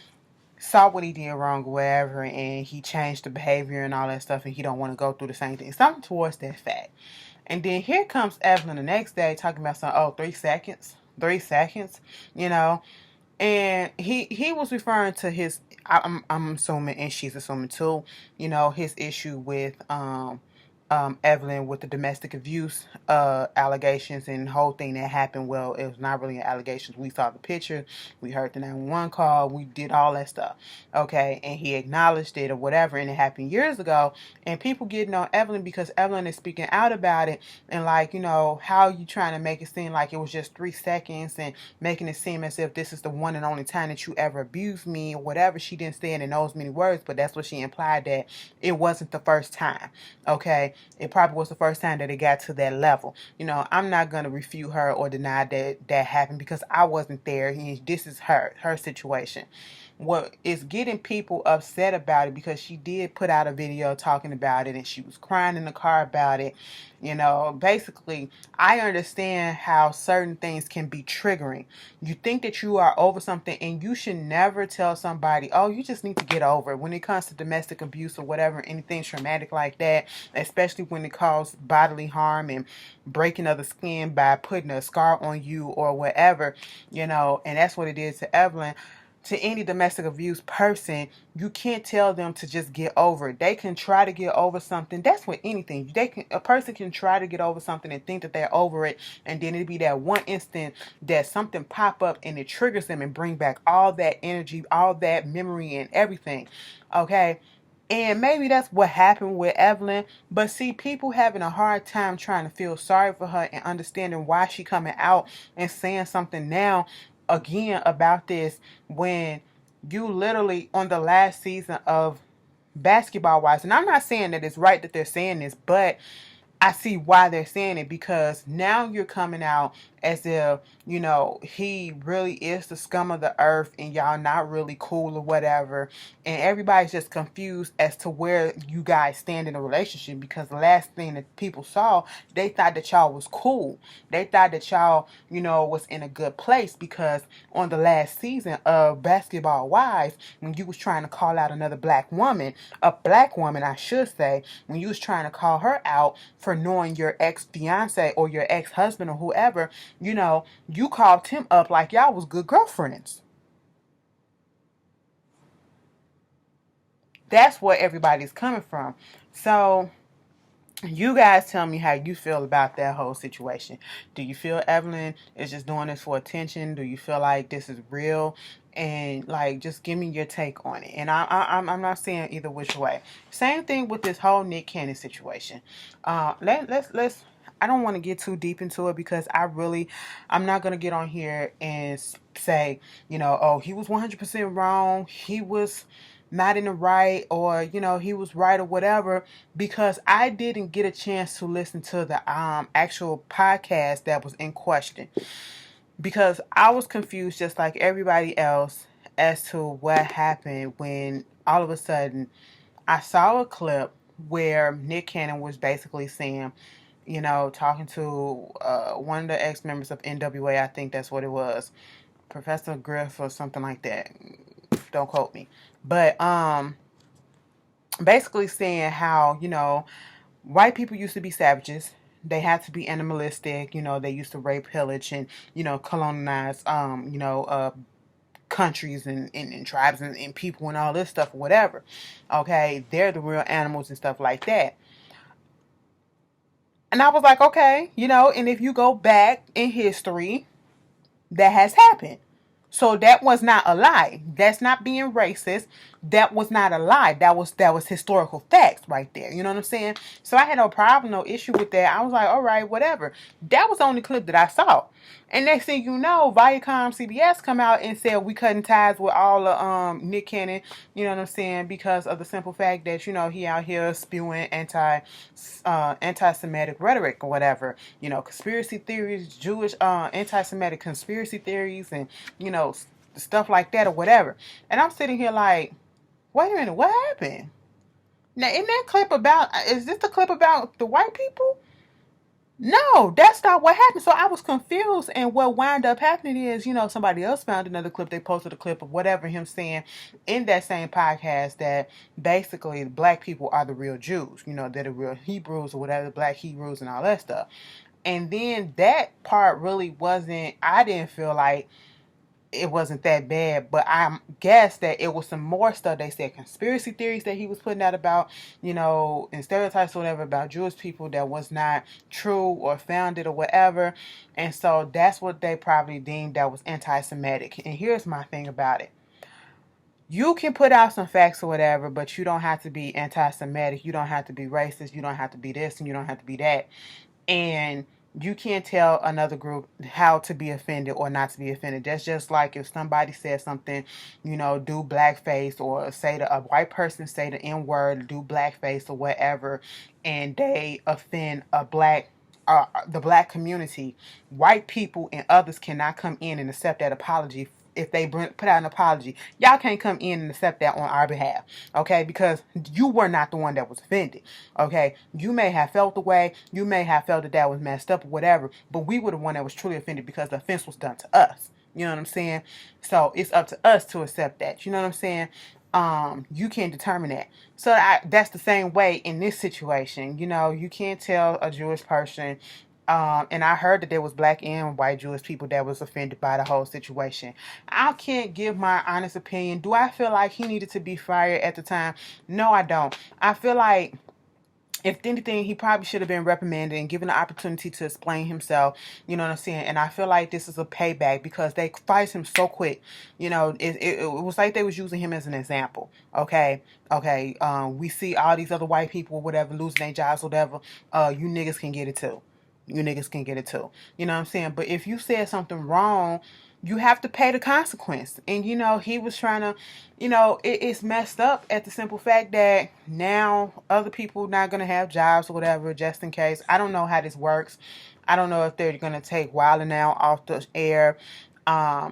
saw what he did wrong or whatever, and he changed the behavior and all that stuff, and he don't want to go through the same thing. Something towards that fact. And then here comes Evelyn the next day talking about some 3 seconds. 3 seconds, you know. And he was referring to his, I'm assuming, and she's assuming too, you know, his issue with Evelyn with the domestic abuse allegations and the whole thing that happened. Well, it was not really allegations. We saw the picture, we heard the 911 call, we did all that stuff, okay? And he acknowledged it or whatever, and it happened years ago. And people getting on Evelyn because Evelyn is speaking out about it, and like, you know, how you trying to make it seem like it was just 3 seconds and making it seem as if this is the one and only time that you ever abused me or whatever. She didn't say it in those many words, but that's what she implied, that it wasn't the first time, okay? It probably was the first time that it got to that level. You know, I'm not going to refute her or deny that happened because I wasn't there. This is her situation. What is getting people upset about it, because she did put out a video talking about it and she was crying in the car about it. You know, basically, I understand how certain things can be triggering. You think that you are over something, and you should never tell somebody, oh, you just need to get over it. When it comes to domestic abuse or whatever, anything traumatic like that, especially when it causes bodily harm and breaking of the skin by putting a scar on you or whatever, you know, and that's what it did to Evelyn. To any domestic abuse person, you can't tell them to just get over it. They can try to get over something. That's with anything. A person can try to get over something and think that they're over it, and then it'll be that one instant that something pop up and it triggers them and bring back all that energy, all that memory and everything. Okay? And maybe that's what happened with Evelyn. But see, people having a hard time trying to feel sorry for her and understanding why she coming out and saying something now again about this, when you literally on the last season of Basketball Wives. And I'm not saying that it's right that they're saying this, but I see why they're saying it, because now you're coming out as if, you know, he really is the scum of the earth and y'all not really cool or whatever. And everybody's just confused as to where you guys stand in a relationship, because the last thing that people saw, they thought that y'all was cool. They thought that y'all, you know, was in a good place, because on the last season of Basketball Wives, when you was trying to call out another black woman, a black woman, I should say, when you was trying to call her out for knowing your ex-fiance or your ex-husband or whoever, you know, you called him up like y'all was good girlfriends. That's where everybody's coming from. So you guys tell me how you feel about that whole situation. Do you feel Evelyn is just doing this for attention? Do you feel like this is real? and like just give me your take on it. And I'm not saying either which way. Same thing with this whole Nick Cannon situation. Let's I don't want to get too deep into it because I'm not going to get on here and say, oh, he was 100% wrong. He was not in the right, or, he was right or whatever, because I didn't get a chance to listen to the actual podcast that was in question, because I was confused just like everybody else as to what happened when all of a sudden I saw a clip where Nick Cannon was basically saying, talking to one of the ex-members of NWA, I think that's what it was, Professor Griff or something like that. Don't quote me. But basically saying how, white people used to be savages. They had to be animalistic. They used to rape, pillage, and, colonize, countries and tribes and people and all this stuff, whatever. Okay, they're the real animals and stuff like that. And I was like, okay, and if you go back in history, that has happened. So that was not a lie. That's not being racist. That was not a lie. That was historical facts right there. You know what I'm saying? So I had no problem, no issue with that. I was like, all right, whatever. That was the only clip that I saw. And next thing you know, Viacom CBS come out and said we cutting ties with all of Nick Cannon, you know what I'm saying, because of the simple fact that, he out here spewing anti-Semitic rhetoric or whatever, conspiracy theories, Jewish anti-Semitic conspiracy theories, and, stuff like that or whatever. And I'm sitting here like, wait a minute, what happened? Now, is this the clip about the white people? No, that's not what happened. So I was confused, and what wound up happening is, somebody else found another clip. They posted a clip of whatever, him saying in that same podcast that basically black people are the real Jews. They're the real Hebrews or whatever, black Hebrews and all that stuff. And then that part really I didn't feel like it wasn't that bad, but I guess that it was some more stuff. They said conspiracy theories that he was putting out about, and stereotypes or whatever about Jewish people that was not true or founded or whatever. And so that's what they probably deemed that was anti-Semitic. And here's my thing about it. You can put out some facts or whatever, but you don't have to be anti-Semitic. You don't have to be racist. You don't have to be this and you don't have to be that. And you can't tell another group how to be offended or not to be offended. That's just like if somebody says something, do blackface, or a white person say the N-word, do blackface or whatever, and they offend the black community. White people and others cannot come in and accept that apology. If they put out an apology, y'all can't come in and accept that on our behalf, okay? Because you were not the one that was offended, okay? You may have felt the way, you may have felt that was messed up or whatever, but we were the one that was truly offended because the offense was done to us. You know what I'm saying? So it's up to us to accept that. You know what I'm saying? You can't determine that. So that's the same way in this situation. You can't tell a Jewish person. And I heard that there was black and white Jewish people that was offended by the whole situation. I can't give my honest opinion. Do I feel like he needed to be fired at the time? No, I don't. I feel like, if anything, he probably should have been reprimanded and given the opportunity to explain himself. You know what I'm saying? And I feel like this is a payback because they fired him so quick. It was like they was using him as an example. Okay. We see all these other white people, whatever, losing their jobs, whatever. You niggas can get it too. You niggas can get it too. You know what I'm saying? But if you said something wrong, you have to pay the consequence. And, he was trying to, it's messed up at the simple fact that now other people not going to have jobs or whatever, just in case. I don't know how this works. I don't know if they're going to take Wild 'N Out off the air.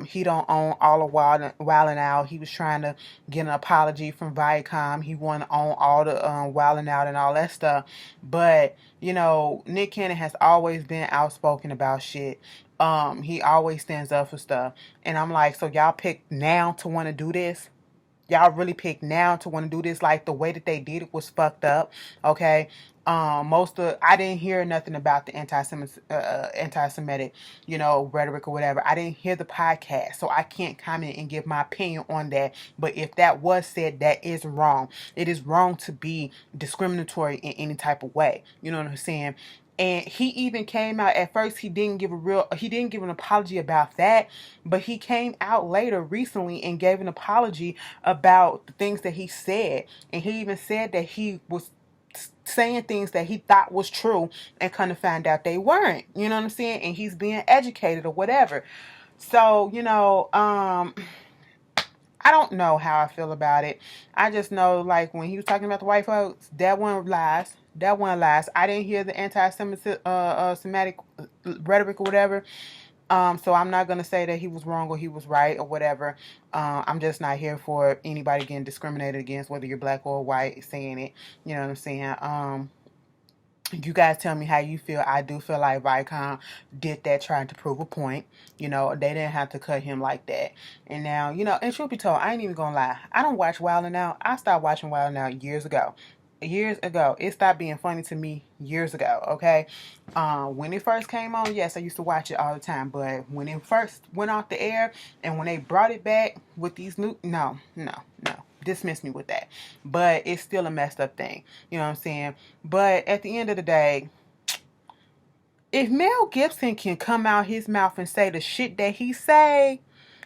He don't own all of Wild 'N Out. He was trying to get an apology from Viacom. He wanted to own all the Wild 'N Out and all that stuff. But, Nick Cannon has always been outspoken about shit. He always stands up for stuff. And I'm like, so y'all picked now to want to do this? Y'all really picked now to want to do this? Like, the way that they did it was fucked up, okay? I didn't hear nothing about the anti-Semitic, rhetoric or whatever. I didn't hear the podcast, so I can't comment and give my opinion on that. But if that was said, that is wrong. It is wrong to be discriminatory in any type of way. You know what I'm saying? And he even came out at first. He didn't give an apology about that, but he came out later recently and gave an apology about the things that he said. And he even said that he was saying things that he thought was true and kind of find out they weren't. You know what I'm saying? And he's being educated or whatever. So, I don't know how I feel about it. I just know, like, when he was talking about the white folks, that one lies. That one lies. I didn't hear the anti-Semitic rhetoric or whatever. So I'm not going to say that he was wrong or he was right or whatever. I'm just not here for anybody getting discriminated against, whether you're black or white, saying it. You know what I'm saying? You guys tell me how you feel. I do feel like Viacom did that trying to prove a point. They didn't have to cut him like that. And now, and truth be told, I ain't even gonna lie. I don't watch Wild 'N Out. I stopped watching Wild 'N Out years ago. Years ago. It stopped being funny to me years ago, okay? When it first came on, yes, I used to watch it all the time. But when it first went off the air and when they brought it back with these new... No. Dismiss me with that. But it's still a messed up thing. You know what I'm saying? But at the end of the day, if Mel Gibson can come out his mouth and say the shit that he say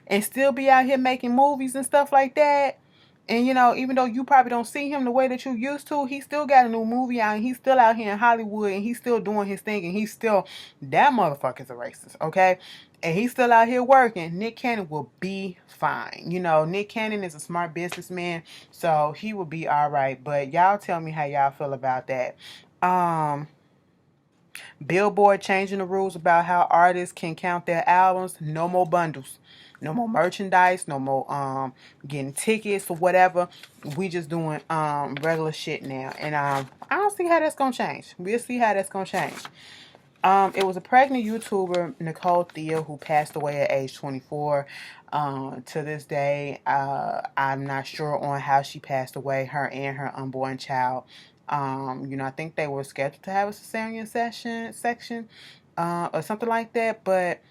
and still be out here making movies and stuff like that, and even though you probably don't see him the way that you used to, he still got a new movie out and he's still out here in Hollywood and he's still doing his thing and he's still... That motherfucker's a racist, okay? And he's still out here working. Nick Cannon will be fine. Nick Cannon is a smart businessman, so he will be all right. But y'all tell me how y'all feel about that. Billboard changing the rules about how artists can count their albums. No more bundles. No more merchandise. No more getting tickets or whatever. We just doing regular shit now. And I don't see how that's gonna change. We'll see how that's gonna change. It was a pregnant YouTuber, Nicole Thea, who passed away at age 24. To this day, I'm not sure on how she passed away, her and her unborn child. I think they were scheduled to have a cesarean section, or something like that, but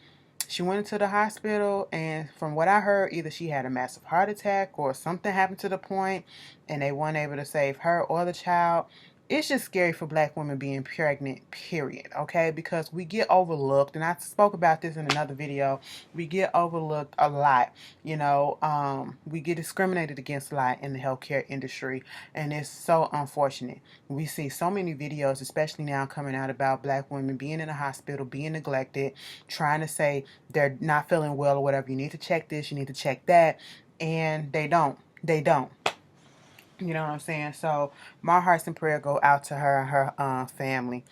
she went into the hospital, and from what I heard, either she had a massive heart attack or something happened to the point, and they weren't able to save her or the child. It's just scary for black women being pregnant, period, okay? Because we get overlooked, and I spoke about this in another video. We get overlooked a lot, we get discriminated against a lot in the healthcare industry, and it's so unfortunate. We see so many videos, especially now coming out about black women being in a hospital, being neglected, trying to say they're not feeling well or whatever. You need to check this, you need to check that, and they don't. They don't. You know what I'm saying? So my hearts and prayer go out to her and her family.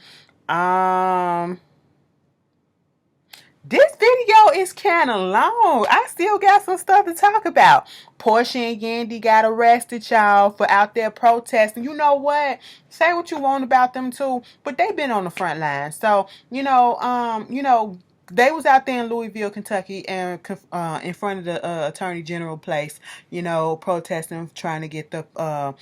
This video is kind of long. I still got some stuff to talk about. Portia and Yandy got arrested, y'all, for out there protesting. You know what? Say what you want about them too, but they've been on the front line. So, they was out there in Louisville, Kentucky, and in front of the Attorney General place, protesting, trying to get the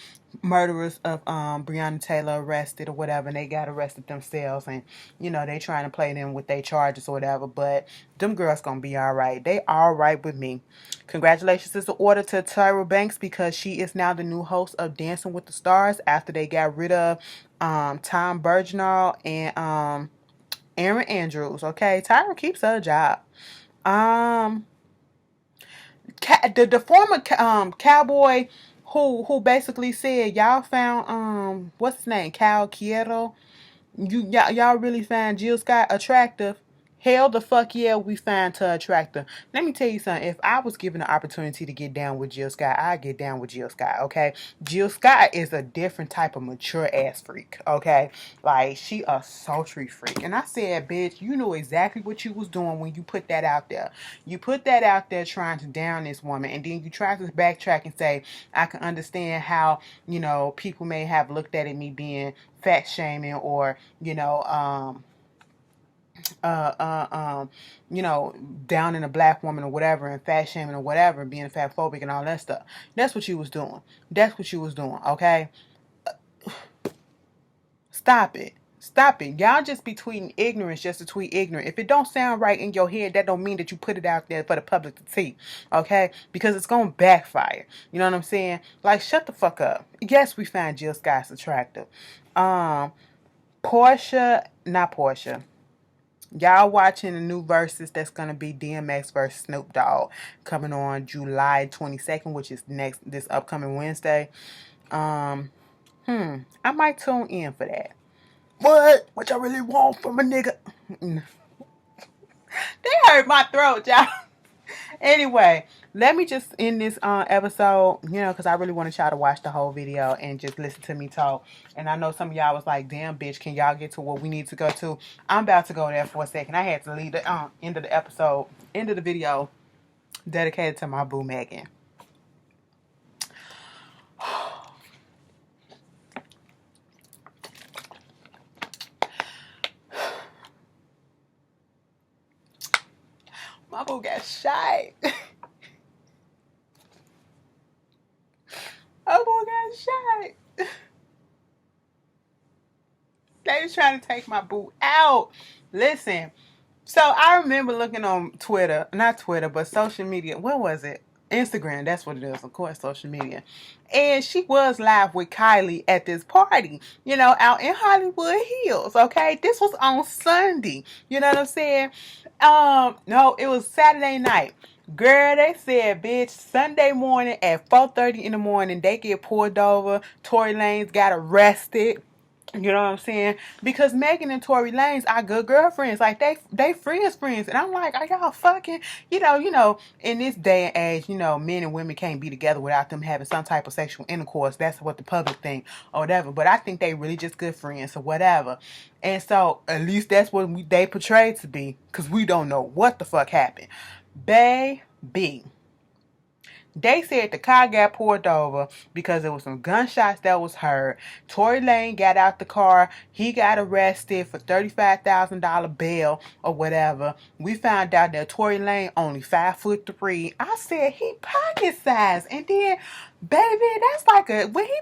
murderers of Breonna Taylor arrested or whatever, and they got arrested themselves, and they trying to play them with their charges or whatever. But them girls gonna be all right. They all right with me. Congratulations is the order to Tyra Banks, because she is now the new host of Dancing with the Stars after they got rid of Tom Bergeron and Aaron Andrews. Okay, Tyra keeps her job. The former cowboy who basically said, y'all found what's his name, Cal Quieto. Y'all really find Jill Scott attractive? Hell the fuck yeah, we find her attractive. Let me tell you something. If I was given the opportunity to get down with Jill Scott, I'd get down with Jill Scott, okay? Jill Scott is a different type of mature ass freak, okay? Like, she a sultry freak. And I said, bitch, you know exactly what you was doing when you put that out there. You put that out there trying to down this woman, and then you try to backtrack and say, I can understand how, people may have looked at it, me being fat shaming, or, down in a black woman or whatever, and fat shaming or whatever, being fat phobic and all that stuff. That's what you was doing. That's what you was doing, okay? Stop it. Stop it. Y'all just be tweeting ignorance just to tweet ignorant. If it don't sound right in your head, that don't mean that you put it out there for the public to see. Okay? Because it's going to backfire. You know what I'm saying? Like, shut the fuck up. Yes, we find Jill Scott attractive. Not Portia. Y'all watching the new verses that's going to be DMX versus Snoop Dogg coming on July 22nd, which is this upcoming Wednesday. I might tune in for that. What y'all really want from a nigga? They hurt my throat, y'all. Anyway, let me just end this episode, because I really wanted y'all to watch the whole video and just listen to me talk. And I know some of y'all was like, damn, bitch, can y'all get to what we need to go to? I'm about to go there for a second. I had to leave the end of the video dedicated to my boo Megan. My boo got shot. My boo got shot. They was trying to take my boo out. Listen. So I remember looking on Twitter, not Twitter, but social media. What was it? Instagram. That's what it is. Of course, social media. And she was live with Kylie at this party, out in Hollywood Hills. Okay. This was on Sunday. You know what I'm saying? No, it was Saturday night. Girl, they said, bitch, Sunday morning at 4:30 in the morning, they get pulled over. Tory Lanez got arrested. You know what I'm saying? Because Megan and Tory Lanez are good girlfriends. Like, they friends. And I'm like, are y'all fucking? In this day and age, men and women can't be together without them having some type of sexual intercourse. That's what the public think or whatever. But I think they really just good friends or whatever. And so, at least that's what they portrayed to be. Because we don't know what the fuck happened. Baby. They said the car got pulled over because there was some gunshots that was heard. Tory Lanez got out the car. He got arrested for $35,000 bail or whatever. We found out that Tory Lanez only 5'3". I said he pocket size. And then, baby, that's like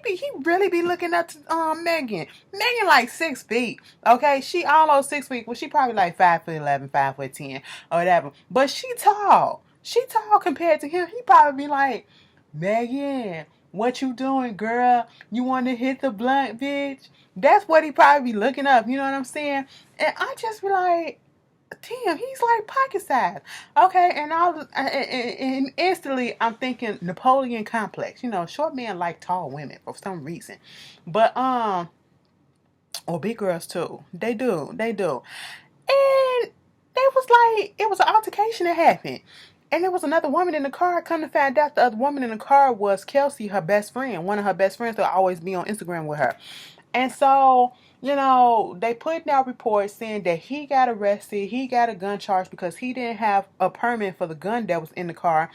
he really be looking up to Megan. Megan like 6 feet. Okay, she almost 6 feet. Well, she probably like 5'11", 5'10", or whatever. But she tall. She tall compared to him. He probably be like, Megan, what you doing, girl? You want to hit the blunt, bitch? That's what he probably be looking up. You know what I'm saying? And I just be like, damn, he's like pocket size. Okay, and instantly I'm thinking Napoleon complex. Short men like tall women for some reason. But or big girls too. They do. And it was an altercation that happened. And there was another woman in the car. Come to find out, the other woman in the car was Kelsey, her best friend. One of her best friends that always be on Instagram with her. And so, they put out reports saying that he got arrested. He got a gun charge because he didn't have a permit for the gun that was in the car.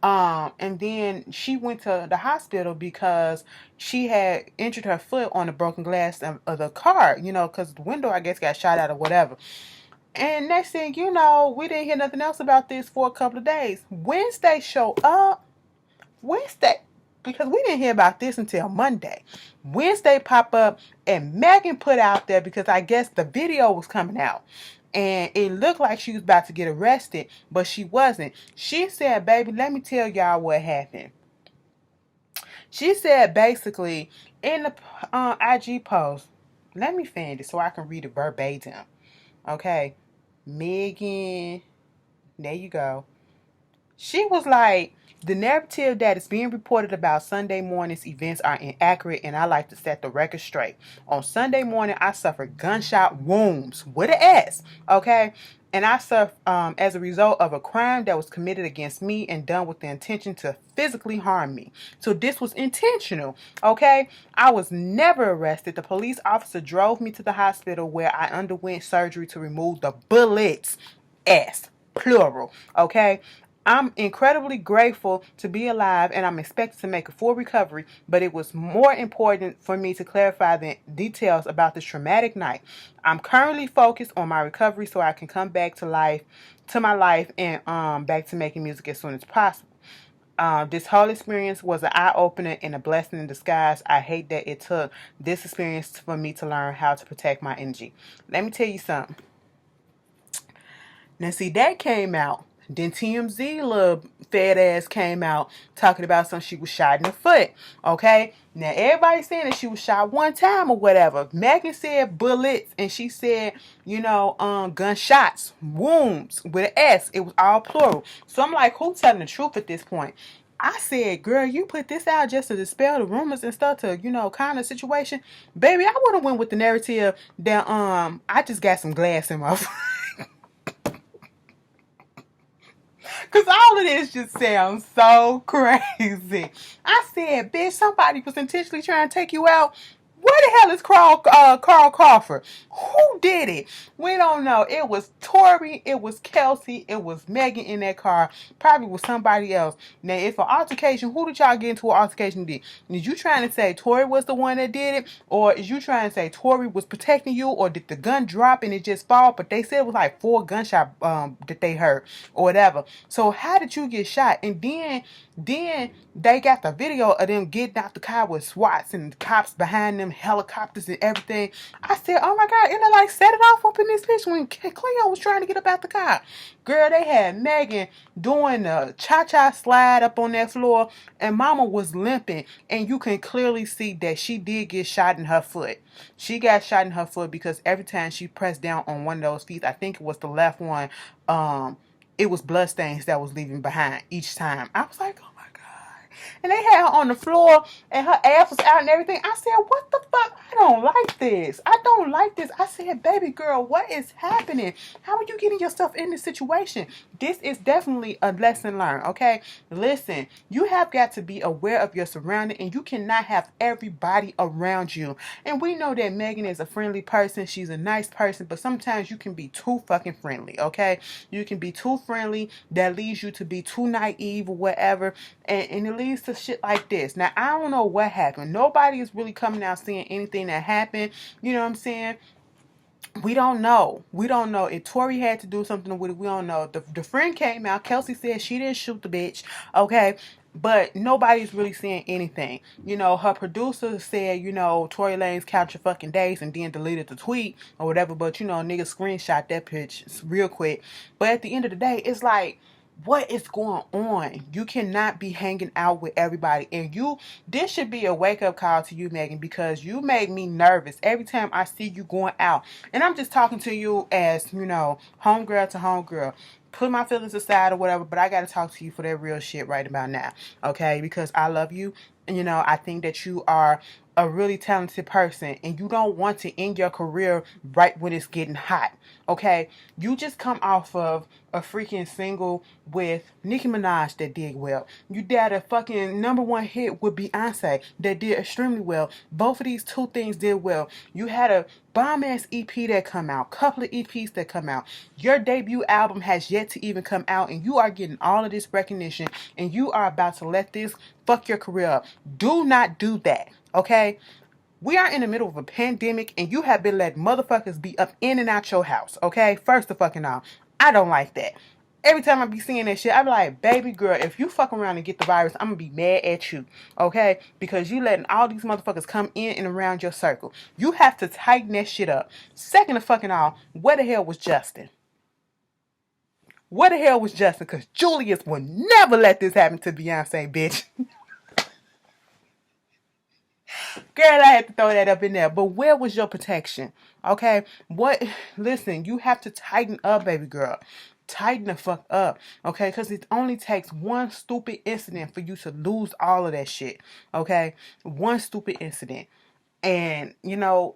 And then she went to the hospital because she had injured her foot on the broken glass of the car, because the window, I guess, got shot out or whatever. And next thing you know, we didn't hear nothing else about this for a couple of days. Wednesday show up. Because we didn't hear about this until Monday. Wednesday pop up and Megan put out there because I guess the video was coming out. And it looked like she was about to get arrested, but she wasn't. She said, baby, let me tell y'all what happened. She said basically in the IG post, let me find it so I can read it verbatim. Okay, Megan, there you go. She was like, the narrative that is being reported about Sunday morning's events are inaccurate, and I like to set the record straight. On Sunday morning, I suffered gunshot wounds with an S, okay? And I suffered as a result of a crime that was committed against me and done with the intention to physically harm me. So this was intentional, okay? I was never arrested. The police officer drove me to the hospital where I underwent surgery to remove the bullets. S, plural, okay? I'm incredibly grateful to be alive and I'm expected to make a full recovery, but it was more important for me to clarify the details about this traumatic night. I'm currently focused on my recovery so I can come back to my life and back to making music as soon as possible. This whole experience was an eye-opener and a blessing in disguise. I hate that it took this experience for me to learn how to protect my energy. Let me tell you something. Now, see, that came out. Then TMZ little fat ass came out talking about some she was shot in the foot. Okay? Now, everybody's saying that she was shot one time or whatever. Megan said bullets, and she said, gunshots, wounds with an S. It was all plural. So I'm like, who's telling the truth at this point? I said, girl, you put this out just to dispel the rumors and stuff to, kind of situation. Baby, I would have went with the narrative that I just got some glass in my foot. Because all of this just sounds so crazy. I said, bitch, somebody was intentionally trying to take you out. Where the hell is Carl Crawford? Who did it? We don't know. It was Tori, it was Kelsey, it was Megan in that car. Probably was somebody else. Now, if an altercation, who did y'all get into an altercation with? Is you trying to say Tori was the one that did it? Or is you trying to say Tori was protecting you? Or did the gun drop and it just fall? But they said it was like 4 gunshots that they heard or whatever. So how did you get shot? And then they got the video of them getting out the car with SWATs and cops behind them, helicopters and everything. I said, oh my God, and they like set it off up in this bitch when Cleo was trying to get up out the car. Girl, they had Megan doing the cha-cha slide up on that floor, and Mama was limping, and you can clearly see that she did get shot in her foot. She got shot in her foot because every time she pressed down on one of those feet, I think it was the left one, it was bloodstains that was leaving behind each time. I was like, oh my God. And they had her on the floor and her ass was out and everything. I said, what the fuck? I don't like this. I don't like this. I said, baby girl, what is happening? How are you getting yourself in this situation? This is definitely a lesson learned, okay? Listen, you have got to be aware of your surrounding, and you cannot have everybody around you. And we know that Megan is a friendly person. She's a nice person, but sometimes you can be too fucking friendly, okay? You can be too friendly. That leads you to be too naive or whatever, and it leads to shit like this. Now, I don't know what happened. Nobody is really coming out saying anything that happened. You know what I'm saying? We don't know. We don't know if Tori had to do something with it. We don't know. The friend came out. Kelsey said she didn't shoot the bitch. Okay. But nobody's really saying anything. Her producer said, Tory Lanez count your fucking days and then deleted the tweet or whatever. But, niggas screenshot that pitch real quick. But at the end of the day, it's like, what is going on? You cannot be hanging out with everybody. And this should be a wake-up call to you, Megan, because you make me nervous every time I see you going out. And I'm just talking to you as, homegirl to homegirl. Put my feelings aside or whatever, but I got to talk to you for that real shit right about now, okay? Because I love you, and, I think that you are a really talented person, and you don't want to end your career right when it's getting hot, okay? You just come off of a freaking single with Nicki Minaj that did well. You did a fucking #1 hit with Beyonce that did extremely well. Both of these two things did well. You had a bomb-ass EP that come out, couple of EPs that come out. Your debut album has yet to even come out, and you are getting all of this recognition, and you are about to let this fuck your career up. Do not do that, okay? We are in the middle of a pandemic, and you have been letting motherfuckers be up in and out your house, okay? First of fucking all, I don't like that. Every time I be seeing that shit, I be like, baby girl, if you fuck around and get the virus, I'm gonna be mad at you, okay? Because you letting all these motherfuckers come in and around your circle. You have to tighten that shit up. Second of fucking all, where the hell was Justin? Where the hell was Justin? Because Julius will never let this happen to Beyonce, bitch. Girl, I had to throw that up in there. But where was your protection? Okay? Listen, you have to tighten up, baby girl. Tighten the fuck up. Okay? Because it only takes one stupid incident for you to lose all of that shit. Okay? One stupid incident. And,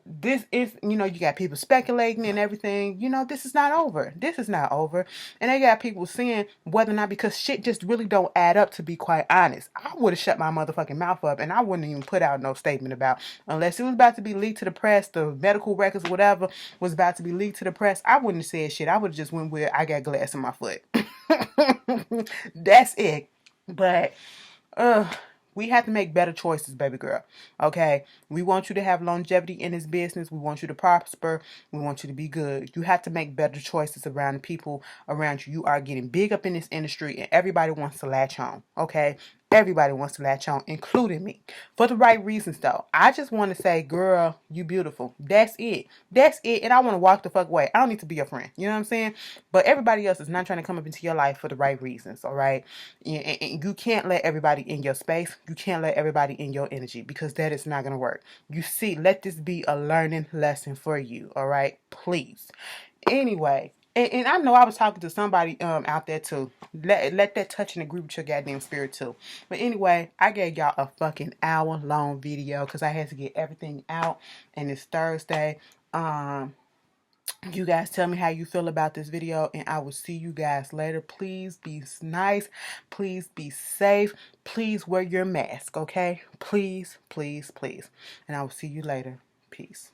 this is, you got people speculating and everything. This is not over. This is not over. And they got people saying whether or not, because shit just really don't add up, to be quite honest. I would have shut my motherfucking mouth up, and I wouldn't even put out no statement about, unless it was about to be leaked to the press, the medical records, whatever, was about to be leaked to the press, I wouldn't have said shit. I would have just went with, I got glass in my foot. That's it. But, We have to make better choices, baby girl. Okay? We want you to have longevity in this business. We want you to prosper. We want you to be good. You have to make better choices around the people around you. You are getting big up in this industry and everybody wants to latch on. Okay? Everybody wants to latch on, including me. For the right reasons, though. I just want to say, girl, you beautiful. That's it. That's it. And I want to walk the fuck away. I don't need to be your friend. You know what I'm saying? But everybody else is not trying to come up into your life for the right reasons, all right? And you can't let everybody in your space. You can't let everybody in your energy because that is not going to work. You see, let this be a learning lesson for you, all right? Please. Anyway. And I know I was talking to somebody out there too. Let that touch and agree with your goddamn spirit too. But anyway, I gave y'all a fucking hour-long video because I had to get everything out. And it's Thursday. You guys tell me how you feel about this video. And I will see you guys later. Please be nice. Please be safe. Please wear your mask, okay? Please, please, please. And I will see you later. Peace.